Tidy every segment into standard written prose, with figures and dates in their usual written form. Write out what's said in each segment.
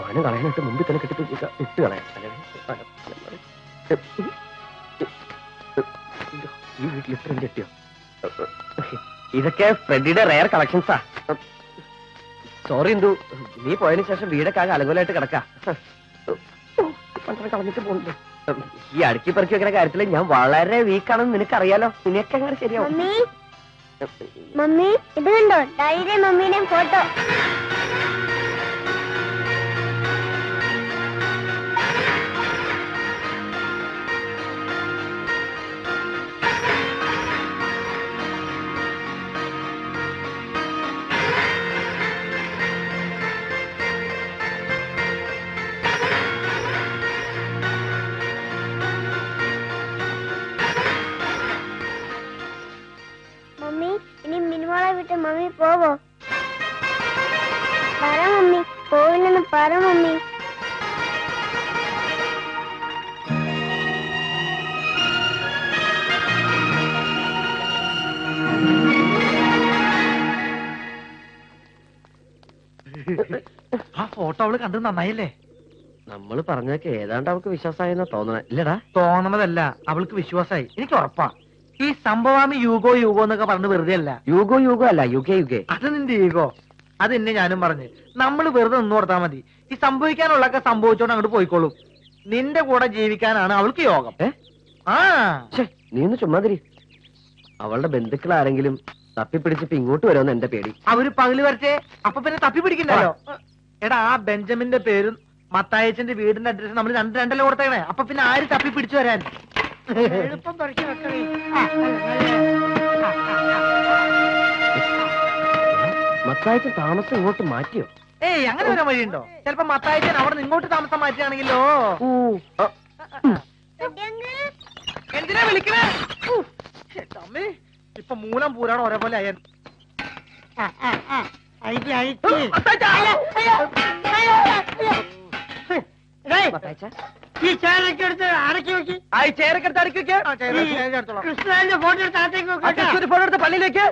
മാനം കളയാനായിട്ട് മുമ്പിൽ തന്നെ കെട്ടിപ്പിടിച്ച ഇട്ട് കളയാം. ഈ വീട്ടിൽ ഇത്രയും കെട്ടിയോ? ഇതൊക്കെ ഫ്രെഡിയുടെ റെയർ കളക്ഷൻസാ. സോറി എന്തു, നീ പോയതിനു ശേഷം വീടൊക്കെ ആകെ അലങ്കോലായിട്ട് കിടക്കാ. കളഞ്ഞിട്ട് പോകുന്നുണ്ട്. ഈ അടുക്കി പെറുക്കി വെക്കുന്ന കാര്യത്തിൽ ഞാൻ വളരെ വീക്കാണെന്ന് നിനക്കറിയാലോ. നിനക്ക് അങ്ങനെ ശരിയാവും. മമ്മി ഇത് കണ്ടോ, ഡൈരി മമ്മീനെ ഫോട്ടോ. മമ്മി പോവോ? പറ മമ്മി, പോവില്ലെന്ന് പറ മമ്മി. ആ ഫോട്ടോ അവള് കണ്ടത് നന്നായില്ലേ? നമ്മള് പറഞ്ഞതൊക്കെ ഏതാണ്ട് അവൾക്ക് വിശ്വാസമായെന്നാ തോന്നണേ. ഇല്ലടാ, തോന്നണതല്ല, അവൾക്ക് വിശ്വാസമായി. എനിക്ക് ഉറപ്പാ. ഈ സംഭവം യൂഗോ യൂഗോ എന്നൊക്കെ പറഞ്ഞു വെറുതെ അല്ല. യൂഗോ യൂഗോ അല്ല, യുഗേ യുഗേ. അത് നിന്റെ ഈഗോ. അത് എന്നെ ഞാനും പറഞ്ഞു. നമ്മൾ വെറുതെ നിന്ന് കൊടുത്താൽ മതി. ഈ സംഭവിക്കാനുള്ളതൊക്കെ സംഭവിച്ചോണ്ട് അങ്ങോട്ട് പോയിക്കോളും. നിന്റെ കൂടെ ജീവിക്കാനാണ് അവൾക്ക് യോഗം. ആ നീ ഒന്ന് ചുമ്മാതിരി. അവളുടെ ബന്ധുക്കൾ ആരെങ്കിലും തപ്പിപ്പിടിച്ചിപ്പോ ഇങ്ങോട്ട് വരുമെന്ന് എന്റെ പേടി. അവര് പകല് വരച്ചേ, അപ്പൊ പിന്നെ തപ്പി പിടിക്കണ്ടല്ലോ. എടാ, ആ ബെഞ്ചമിന്റെ പേരും മത്തായച്ചന്റെ വീടിന്റെ അഡ്രസ് നമ്മൾ രണ്ടല്ലേ കൊടുത്തേണേ. അപ്പൊ പിന്നെ ആര് തപ്പി പിടിച്ചു വരാൻ? എളുപ്പം പറിച്ചു വെക്കണേ. മത്തായച്ചൻ താമസം ഇങ്ങോട്ട് മാറ്റിയോ? ഏയ്, അങ്ങനെ വരാൻ വഴിയുണ്ടോ? ചിലപ്പോ മത്തായച്ചൻ അവിടെ നിന്ന് ഇങ്ങോട്ട് താമസം മാറ്റിയാണെങ്കിലോ. എന്തിനാ വിളിക്കണേ? അമ്മേ, ഇപ്പൊ മൂലം പൂരാണ് ഒരേപോലെ ആയ. ഈ ചേരൊക്കെ എടുത്ത് അടക്കി വെക്കി. ചേരക്കെടുത്ത് അടുക്കി വെക്ക്. കൃഷ്ണന്റെ ഫോട്ടോ എടുത്ത് അകത്തേക്ക് വെക്ക്. ഫോട്ടോ എടുത്ത് പള്ളിയിലേക്ക്.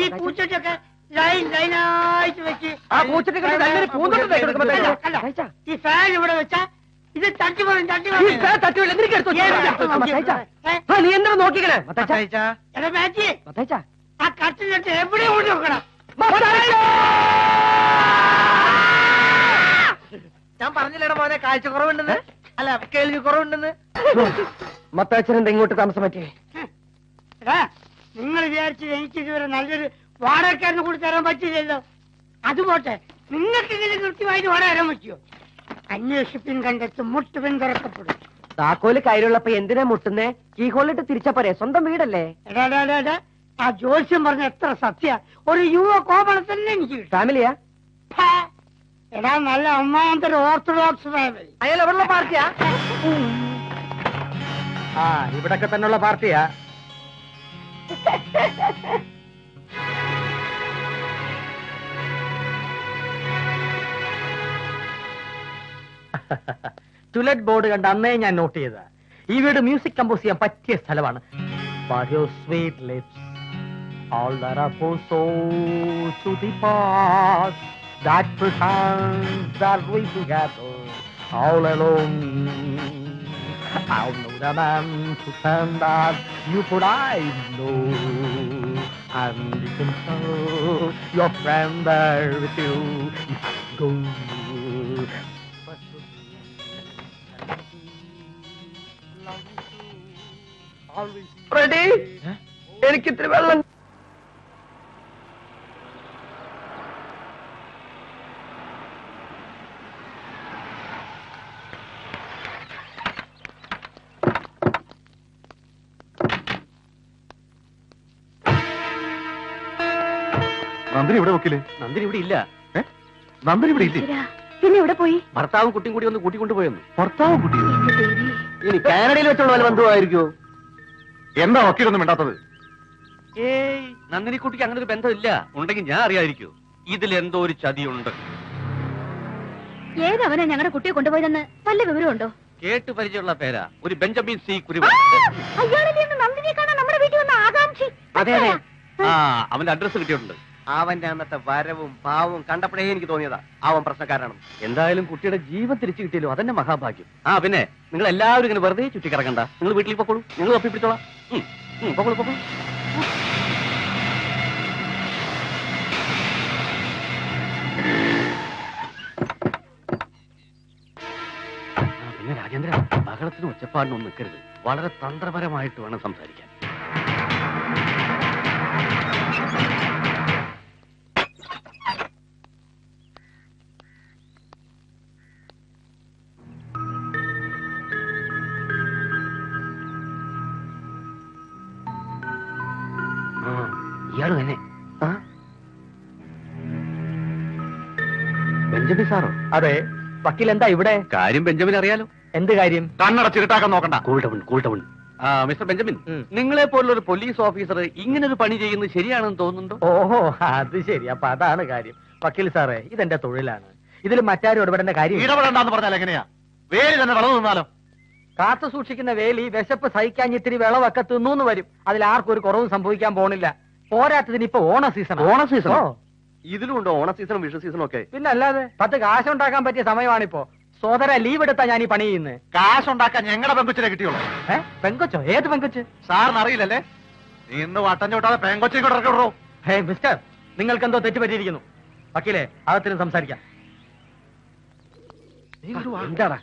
ഈ പൂച്ചൊക്കെ ലൈൻ ലൈനായിട്ട് വെക്ക്. ആ പൂച്ചട്ടി നല്ലൊരു പൂന്തോട്ടം ഈ ഫാൻ ഇവിടെ വെച്ചാ ഇത് തട്ടി പോലും തട്ടുമില്ല. നീ എന്താ നോക്കിക്കണേ? ആ കട്ടിലിട്ട് എവിടെ കൊണ്ട് നോക്കണം. ഞാൻ പറഞ്ഞില്ലേടാ മോനെ, കാഴ്ച കുറവുണ്ടെന്ന്. അല്ല, കേൾവി കുറവുണ്ടെന്ന്. മത്താച്ചൻ എന്താ ഇങ്ങോട്ട് താമസം പറ്റിയേ? നിങ്ങൾ വിചാരിച്ചു എനിക്ക് ഇതുവരെ നല്ലൊരു വാടകക്കാരന് കൂടി തരാൻ പറ്റില്ലല്ലോ. അതുപോട്ടെ, നിങ്ങൾക്ക് ഇതിന് കൃത്യമായിട്ട് വാടക തരാൻ പറ്റുമോ? അന്വേഷിപ്പിൻ കണ്ടെത്തും, മുട്ടുപിൻ തുറക്കപ്പെടും. താക്കോല് കയ്യിലുള്ളപ്പോ എന്തിനാ മുട്ടുന്നേ? കീഹോളിട്ട് തിരിച്ചാ പോരെ, സ്വന്തം വീടല്ലേ. എടാ, ആ ജോത്സ്യം പറഞ്ഞ എത്ര സത്യ. ഒരു യുവ കോമണം തന്നെ എനിക്ക് ഫാമിലിയാ? എടാ, നല്ല ഒന്നാമത്തെ ഓർത്തഡോക്സ് ഫാമിലി. അയാൾ എവിടെയുള്ള പാർട്ടിയാ? ആ, ഇവിടൊക്കെ തന്നെയുള്ള പാർട്ടിയാ. ടുലറ്റ് ബോർഡ് കണ്ട അന്നേ ഞാൻ നോട്ട് ചെയ്ത. ഈ വീട് മ്യൂസിക് കമ്പോസ് ചെയ്യാൻ പറ്റിയ സ്ഥലമാണ്. But your sweet lips, all that are so to the past, that pretends that we together all alone. I'll know the man to stand that you could I know, and you can tell your friend there with you. Go. Ready? എനിക്കിത്തിരി വെള്ളം. നന്ദിനി ഇവിടെ വെക്കില്ലേ? നന്ദിനി ഇവിടെ ഇല്ല. നന്ദിനി ഇവിടെ ഇല്ലേ? പിന്നെ ഇവിടെ പോയി? ഭർത്താവും കുട്ടിയും കൂടി ഒന്ന് കൂട്ടിക്കൊണ്ടുപോയെന്ന്. ഭർത്താവും കുട്ടിയോ? ഇനി കാനഡയിൽ വെച്ചുള്ള വല്ല ബന്ധുവായിരിക്കോ? എന്താ വക്കീലൊന്നും വേണ്ടാത്തത്? ഏയ്, നന്ദിനി കുട്ടിക്ക് അങ്ങനെ ഒരു ബന്ധമില്ല. ഉണ്ടെങ്കിൽ ഞാൻ അറിയാതിരിക്കോ? ഇതിലെന്തോ ഒരു ചതിയുണ്ട്. ഏതവനാ ഞങ്ങളുടെ കുട്ടിയെ കൊണ്ടുപോയതെന്ന് വല്ല വിവരമുണ്ടോ? കേട്ട് പരിചയമുള്ള പേരാ, ഒരു ബെഞ്ചമിൻ സി കുരുവ. നന്ദിനിയെ കാണാൻ നമ്മുടെ വീട്ടിൽ വന്ന ആകാംക്ഷി. അതെ അതെ. ആ, അവന്റെ അഡ്രസ് കിട്ടിയിട്ടുണ്ട്. അവന്റെ അന്നത്തെ വരവും ഭാവവും കണ്ടപ്പോഴേ എനിക്ക് തോന്നിയതാ അവൻ പ്രശ്നക്കാരാണ്. എന്തായാലും കുട്ടിയുടെ ജീവൻ തിരിച്ചു കിട്ടിയല്ലോ, അതെന്നെ മഹാഭാഗ്യം. ആ പിന്നെ നിങ്ങൾ എല്ലാവരും ഇങ്ങനെ വെറുതെ ചുറ്റിക്കിറക്കണ്ട. നിങ്ങൾ വീട്ടിൽ പൊക്കോളൂ, നിങ്ങൾ തപ്പി പിടിച്ചോളാം. പൊക്കോളൂ പൊക്കോളൂ. പിന്നെ രാജേന്ദ്ര, ബഹളത്തിനും ഒച്ചപ്പാടിനൊന്നും നിൽക്കരുത്. വളരെ തന്ത്രപരമായിട്ട് വേണം സംസാരിക്കാൻ. ഇയാള് തന്നെ ബെഞ്ചമിൻ സാറോ? അതെ. വക്കീൽ എന്താ ഇവിടെ? കാര്യം ബെഞ്ചമിൻ അറിയാലോ. എന്ത് കാര്യം? കണ്ണടച്ചിട്ടാക്കാൻ നോക്കണ്ട. Cool down. മിസ്റ്റർ ബെഞ്ചമിൻ, നിങ്ങളെ പോലുള്ള ഒരു പോലീസ് ഓഫീസർ ഇങ്ങനെ ഒരു പണി ചെയ്യുന്നത് ശരിയാണെന്ന് തോന്നുന്നുണ്ടോ? ഓഹോ, അത് ശരി. അപ്പൊ അതാണ് കാര്യം. വക്കീൽ സാറേ, ഇതെന്റെ തൊഴിലാണ്. ഇതിൽ മറ്റാരും ഇടപെടേണ്ട കാര്യം. ഇടപെടണ്ടെന്ന് പറഞ്ഞാൽ എങ്ങനെയാ? വേലി തന്നെ വളർന്നു നിന്നാലോ? കാത്തു സൂക്ഷിക്കുന്ന വേലി വിശപ്പ് സഹിക്കാൻ ഇത്തിരി വിളവൊക്കെ തിന്നൂന്ന് വരും. അതിൽ ആർക്കും ഒരു കുറവും സംഭവിക്കാൻ പോണില്ല. പോരാത്തതിന് ഇപ്പൊ ഓണ സീസൺ. ഓണ സീസണോ? ഇതിലും ഉണ്ടോ ഓണ സീസണും വിഷു സീസണും ഒക്കെ? പിന്നെ അല്ലാതെ 10 കാശുണ്ടാക്കാൻ പറ്റിയ സമയമാണിപ്പോ. സോദര, ലീവ് എടുത്താ ഞാൻ ഈ പണി ചെയ്യുന്നത്. കാശുണ്ടാക്കാൻ ഞങ്ങളുടെ പെങ്കൊച്ചിനെ കിട്ടിയുള്ളൂ. പെങ്കൊച്ചോ? ഏത് പെങ്കൊച്ച്? സാറിന് അറിയില്ലല്ലേ? നീ ഇന്ന് വട്ടം ചോട്ടാതെ പെങ്കൊച്ചെ കൂടെ ഇറക്കിവിടോ. ഹേ മിസ്റ്റർ, നിങ്ങൾക്ക് എന്തോ തെറ്റ് പറ്റിയിരിക്കുന്നു. വക്കീലെ, അകത്തിനും സംസാരിക്കാം. എന്താടാ?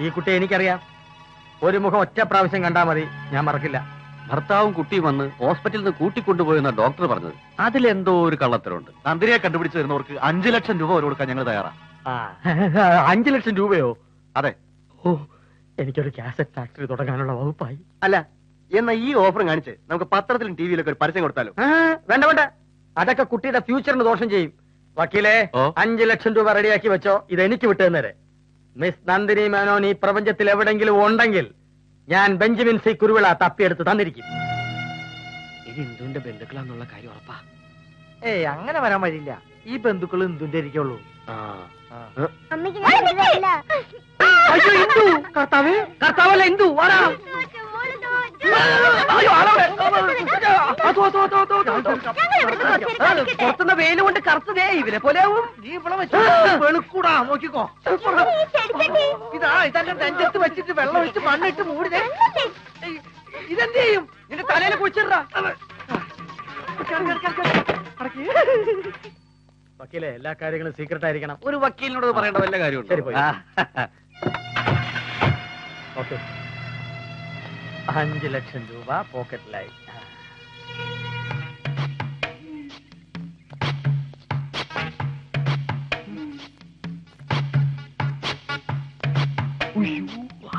ഈ കുട്ടിയെ എനിക്കറിയാം. ഒരു മുഖം ഒറ്റ പ്രാവശ്യം കണ്ടാൽ മതി, ഞാൻ മറക്കില്ല. ഭർത്താവും കുട്ടിയും വന്ന് ഹോസ്പിറ്റലിൽ നിന്ന് കൂട്ടിക്കൊണ്ടുപോയെന്ന ഡോക്ടർ പറഞ്ഞത്. അതിലെന്തോ ഒരു കള്ളത്തരമുണ്ട്. നന്ദിനിയെ കണ്ടുപിടിച്ച് തരുന്നവർക്ക് 5 ലക്ഷം രൂപ വരെ കൊടുക്കാൻ ഞങ്ങൾ തയ്യാറാ. 5 ലക്ഷം രൂപയോ? അതെ. ഓ, എനിക്കൊരു കാസറ്റ് ഫാക്ടറി തുടങ്ങാനുള്ള വകുപ്പായി. അല്ല, എന്നാ ഈ ഓഫർ കാണിച്ച് നമുക്ക് പത്രത്തിലും ടിവിയിലൊക്കെ ഒരു പരസ്യം കൊടുത്താലോ? വേണ്ട വേണ്ട, അതൊക്കെ കുട്ടിയുടെ ഫ്യൂച്ചറിന് ദോഷം ചെയ്യും. വക്കീലെ, 5 ലക്ഷം രൂപ റെഡിയാക്കി വെച്ചോ. ഇത് എനിക്ക് വിട്ടുതന്നേരെ. മിസ് നന്ദിനി മേനോൻ ഈ പ്രപഞ്ചത്തിൽ എവിടെങ്കിലും ഉണ്ടെങ്കിൽ ഞാൻ ബെഞ്ചമിൻ സി കുരുവിള തപ്പിയെടുത്ത് തന്നിരിക്കും. ഇത് ഇന്ദുവിന്റെ ബന്ധുക്കളാന്നുള്ള കാര്യം ഉറപ്പാ? ഏയ്, അങ്ങനെ വരാൻ വഴിയില്ല. ഈ ബന്ധുക്കൾ ഇന്ദുന്റെ ഇരിക്കുള്ളൂ. അയ്യോ, ഇന്ദു! കർത്താവല്ല ഇന്ദു, വാടാ. പുറത്തുന്ന വെയില് കൊണ്ട് കറുത്തതേ ഇവരെ പോലെ ആവും. നീ ഇവിടെ വെച്ച് വെളുക്കൂടാ, നോക്കിക്കോ. ഇതാ ഇതെന്റെ നെഞ്ചത്ത് വെച്ചിട്ട് വെള്ളം ഒഴിച്ച് മണ്ണിട്ട് മൂടിതേ. ഇതെന്ത് ചെയ്യും? നിന്റെ തലയിൽ കുഴിച്ചിടാ. വക്കീലെ, എല്ലാ കാര്യങ്ങളും സീക്രട്ട് ആയിരിക്കണം. ഒരു വക്കീലിനോട് പറയേണ്ട വല്ല കാര്യമുണ്ട്? ശരി, പോയി. ഓക്കെ, 5 ലക്ഷം രൂപ പോക്കറ്റിലായി.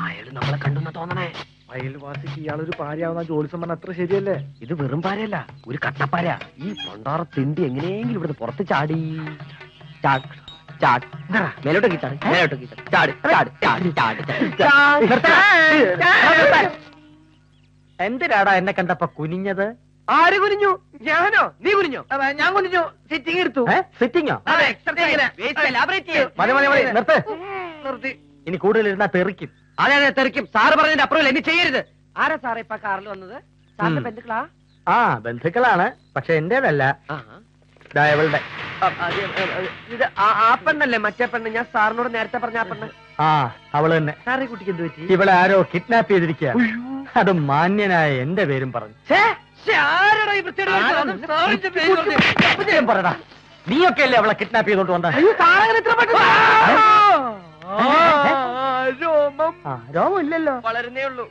അയാള് നമ്മളെ കണ്ടെന്ന് തോന്നണേ. അയൽവാസിക്ക് ഇയാളൊരു പാരയാവുന്ന ജോലിസം പറഞ്ഞ അത്ര ശരിയല്ലേ? ഇത് വെറും പാരയല്ല, ഒരു കട്ടപ്പാര. ഈ പണ്ടാറ തിണ്ടി എങ്ങനെയെങ്കിലും ഇവിടുന്ന് പുറത്ത് ചാടി മേലോട്ട് കിട്ടാണ്. എന്തിനാടാ എന്നെ കണ്ടപ്പോ കുനിഞ്ഞത്? ആര് കുനിഞ്ഞു? ഞാനോ? നീ കുനിഞ്ഞോ? ഞാൻ കുനിഞ്ഞു. സിറ്റിംഗ് എടുത്തു. സിറ്റിംഗോ? മതി മതി മതി, നിർത്ത്. ഇനി കൂടുതൽ ഇരുന്നാ തെറിക്കും. അതെ അതെ, തെറിക്കും. സാറ് പറഞ്ഞതിന്റെ അപ്പുറം എന്നെ ചെയ്യരുത്. ആരാ സാറേ ഇപ്പൊ കാറിൽ വന്നത്? സാറിന്റെ ബന്ധുക്കളാ? ആ, ബന്ധുക്കളാണ്. പക്ഷെ എന്റേതല്ല, ഇവളുടെ. ഇത് ആ പെണ്ണല്ലേ? മറ്റേ പെണ്ണ്, ഞാൻ സാറിനോട് നേരത്തെ പറഞ്ഞ ആ പെണ്ണ്. ആ, അവള് തന്നെ. സാറേ, കുട്ടിക്ക് എന്ത് പറ്റി? ഇവളെ ആരോ കിഡ്നാപ്പ് ചെയ്തിരിക്കുക. അത് മാന്യനായ എന്റെ പേരും പറഞ്ഞു. പറടാ, നീയൊക്കെ അല്ലേ അവളെ കിഡ്നാപ്പ് ചെയ്തോണ്ട് വന്ന? രോമം ഇല്ലല്ലോ, വളരുന്നേ ഉള്ളൂ.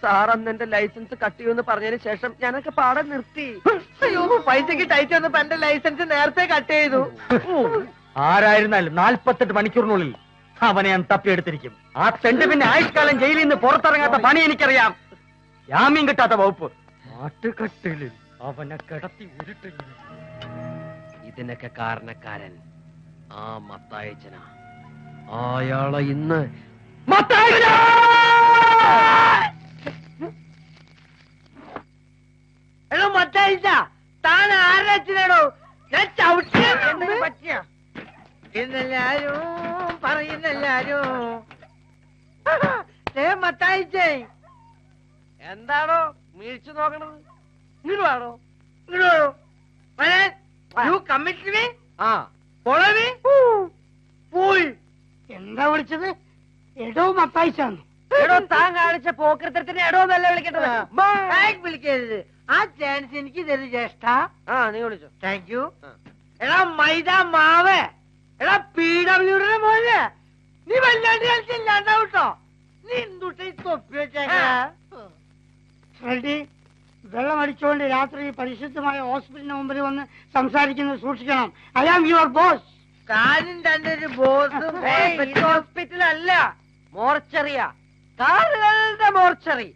സാർ അന്ന് എന്റെ ലൈസൻസ് കട്ട് ചെയ്യുമെന്ന് പറഞ്ഞതിന് ശേഷം ഞാനൊക്കെ പാടാൻ നിർത്തി. അയ്യോ, പൈസക്ക് ടൈറ്റ് വന്നപ്പോ എന്റെ ലൈസൻസ് നേരത്തെ കട്ട് ചെയ്തു. ആരായിരുന്നാലും 48 മണിക്കൂറിനുള്ളിൽ അവനെ ഞാൻ തപ്പിയെടുത്തിരിക്കും. ആ തെണ്ട് പിന്നെ ആയുഷ്കാലം ജയിലിൽ നിന്ന് പുറത്തിറങ്ങാത്ത പണി എനിക്കറിയാം. ജാമ്യം കിട്ടാത്ത വകുപ്പ്. നാട്ടുകെട്ടിലിൽ അവനെ കിടത്തി ഉരുട്ടില്ല. ഇതിനൊക്കെ കാരണക്കാരൻ ആ മത്തായച്ചനാ. അയാളെ ഇന്ന് എടോ മത്തായിച്ച, താൻ ആരുടെ അച്ഛനാണോ? ഞാൻ ചവിട്ടിയ പറ്റിയ എന്നെല്ലാരും പറയുന്നെല്ലാരും. മത്തായിച്ചേ, എന്താണോ വീഴ്ച നോക്കണത്? ഇങ്ങോട്ട് വേണോ? പോയി എന്താ വിളിച്ചത്? എടോ മത്തായിച്ചാന്ന്. എടോ താൻ കാണിച്ച പോക്കൃത്തരത്തിന് എടോ എന്നല്ല വിളിക്കേണ്ടത്. വിളിക്കരുത്. ആ ചാൻസ് എനിക്ക് തരുത് ജ്യേഷ്ഠ. നീ വിളിച്ചോ. Thank you. എടാ മൈദ മാവ്, എടാ PWD പോലെ നീ വല്ലാണ്ട് കളിച്ചില്ലാണ്ടാ കേട്ടോ. നീ എന്തുട്ടേ തൊപ്പി വെച്ചേക്കാ? ഫ്രെഡി, വെള്ളം അടിച്ചുകൊണ്ട് രാത്രി പരിശുദ്ധമായ ഹോസ്പിറ്റലിന് മുമ്പിൽ വന്ന് സംസാരിക്കുന്നത് സൂക്ഷിക്കണം. I am your boss. കാര്യം തന്റെ ഒരു ബോസും ഹോസ്പിറ്റലല്ല, മോർച്ചറിയാ. കാറുകളുടെ മോർച്ചറി.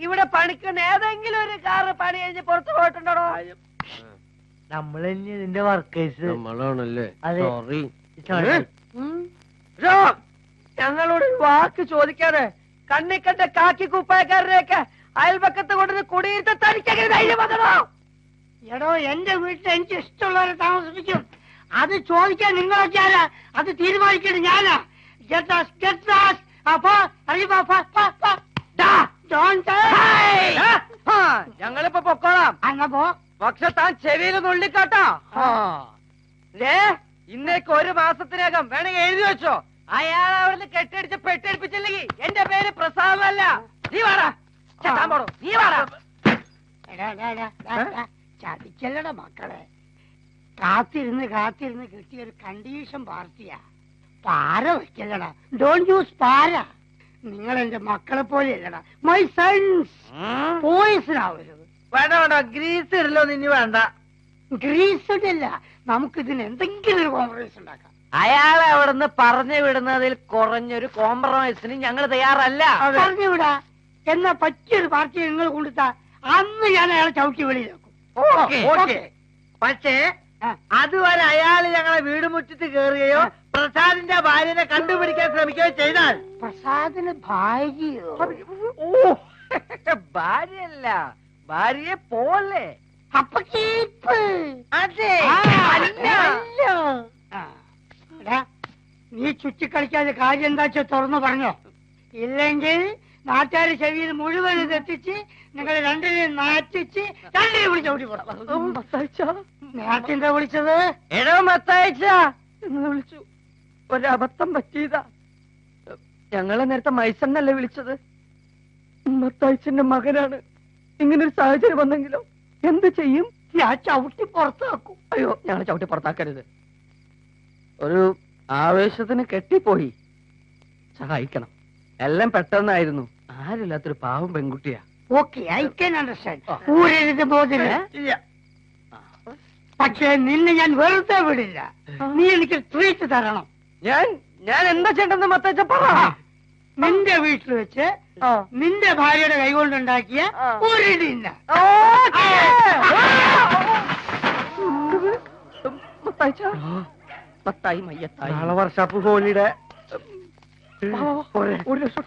ഇവിടെ പണിക്കുന്ന ഏതെങ്കിലും ഒരു കാറ് പണി കഴിഞ്ഞ് പുറത്തു പോയിട്ടുണ്ടോ? നമ്മൾ തന്നെ ഇതിന്റെ വർക്കേഴ്സ്. നമ്മളാണല്ലേ? അതെ. ഞങ്ങളോട് വാക്ക് ചോദിക്കാതെ കണ്ണിക്കണ്ട കാക്കി കുപ്പായക്കാരനെയൊക്കെ അയൽപക്കത്ത് കൊണ്ടുവന്ന് കുടിയിരുത്ത തനിക്കങ്ങനെ ധൈര്യം വന്നോ? എടോ, എന്റെ വീട്ടിൽ എനിക്ക് ഇഷ്ടമുള്ളവരെ താമസിപ്പിക്കും. അത് ചോദിക്കാൻ നിങ്ങളൊക്കെ ആരാ? അത് തീരുമാനിക്കണം ഞാനാ. ഞങ്ങളിപ്പോ പൊക്കോളാം. അന്നപ്പോ പക്ഷെ താൻ ചെവിയിൽ നുള്ളിക്കാട്ടോ. ഇന്നേക്ക് 1 മാസത്തിനകം വേണമെങ്കിൽ എഴുതി വെച്ചോ. അയാൾ അവിടുന്ന് കെട്ടിടിച്ച് പെട്ടിടിപ്പിച്ചില്ലെങ്കിൽ എന്റെ പേര് പ്രസാദമല്ല. നീ വാടാ, താൻ പോടോ, നീ വാടാ. ചതിക്കല്ലട മക്കളെ. കാത്തിരുന്ന് കാത്തിരുന്ന് കിട്ടിയ ഒരു കണ്ടീഷൻ പാർട്ടിയാ. പാര വെക്കല്ലടാ. ഡോണ്ട് യൂസ് പാര. നിങ്ങൾ എന്റെ മക്കളെ പോലെയല്ലടാ. My sons. പോയിസൺ ആവരുത്. വേണ്ട വേണ്ട, ഗ്രീസ് ഇടലോ നിന്നി വേണ്ട. ഗ്രീസ് ഇടില്ല. നമുക്ക് ഇതിന് എന്തെങ്കിലും ഒരു കോംപ്രമൈസ് ഉണ്ടാക്കാം. അയാളെ അവിടുന്ന് പറഞ്ഞു വിടുന്നതിൽ കുറഞ്ഞൊരു കോംപ്രമൈസിന് ഞങ്ങൾ തയ്യാറല്ല. പറഞ്ഞുവിടാ. എന്നാ പറ്റിയൊരു പാർട്ടി നിങ്ങൾ കൊണ്ടുത്താ അന്ന് ഞാൻ അയാളെ ചവിട്ടി വെളിയിലാക്കും. പക്ഷേ അതുവരെ അയാൾ ഞങ്ങളെ വീട് മുറ്റത്ത് കയറുകയോ പ്രസാദിന്റെ ഭാര്യനെ കണ്ടുപിടിക്കാൻ ശ്രമിക്കുകയോ ചെയ്താൽ പ്രസാദിന് ഭാര്യയോ? ഭാര്യയല്ല, ഭാര്യയെ പോലെ. അപ്പൊ കേപ്പ്. അതെ. നീ ചുറ്റിക്കളിക്കാതെ കാര്യം എന്താ വെച്ചാൽ തുറന്നു പറഞ്ഞോ. ഇല്ലെങ്കിൽ നാട്ടുകാരെ ചെവിയിൽ മുഴുവൻ ഇതെത്തിച്ച് നിങ്ങൾ രണ്ടിനെയും നാറ്റിച്ച് രണ്ടിനെ വിളിച്ച് ഓടി പോടാ. നേരത്തെ വിളിച്ചത് എടോ മത്തായിച്ച എന്ന് വിളിച്ചു. ഒരബദ്ധം പറ്റിയതാ. ഞങ്ങളെ നേരത്തെ മൈസണ്ണല്ലേ വിളിച്ചത്. മത്തായിച്ചന്റെ മകനാണ്. ഇങ്ങനൊരു സാഹചര്യം വന്നെങ്കിലോ എന്ത് ചെയ്യും? ഞാൻ ചവിട്ടി പുറത്താക്കും. അയ്യോ, ഞങ്ങളെ ചവിട്ടി പുറത്താക്കരുത്. ഒരു ആവേശത്തിന് കെട്ടിപ്പോയി. സഹായിക്കണം. എല്ലാം പെട്ടെന്നായിരുന്നു. ആരില്ലാത്തൊരു പാവം പെൺകുട്ടിയാ. Okay, I can understand. ഊരരുത് ബോധില്ല. പക്ഷേ നിന്നെ ഞാൻ വെറുതെ വിടില്ല. നീ എനിക്ക് ട്രീറ്റ് തരണം. ഞാൻ എന്താ ചെയ്യണ്ടെന്ന് മത്തായിച്ച പറ. നിന്റെ വീട്ടിൽ വെച്ച് നിന്റെ ഭാര്യയുടെ കൈകൊണ്ടുണ്ടാക്കിയ ഒരു ഡിന്നർ. മത്തായി മയ്യത്തായി. നാളെ വർഷാപ്പ് ഹോളിയുടെ ഒരു ലക്ഷം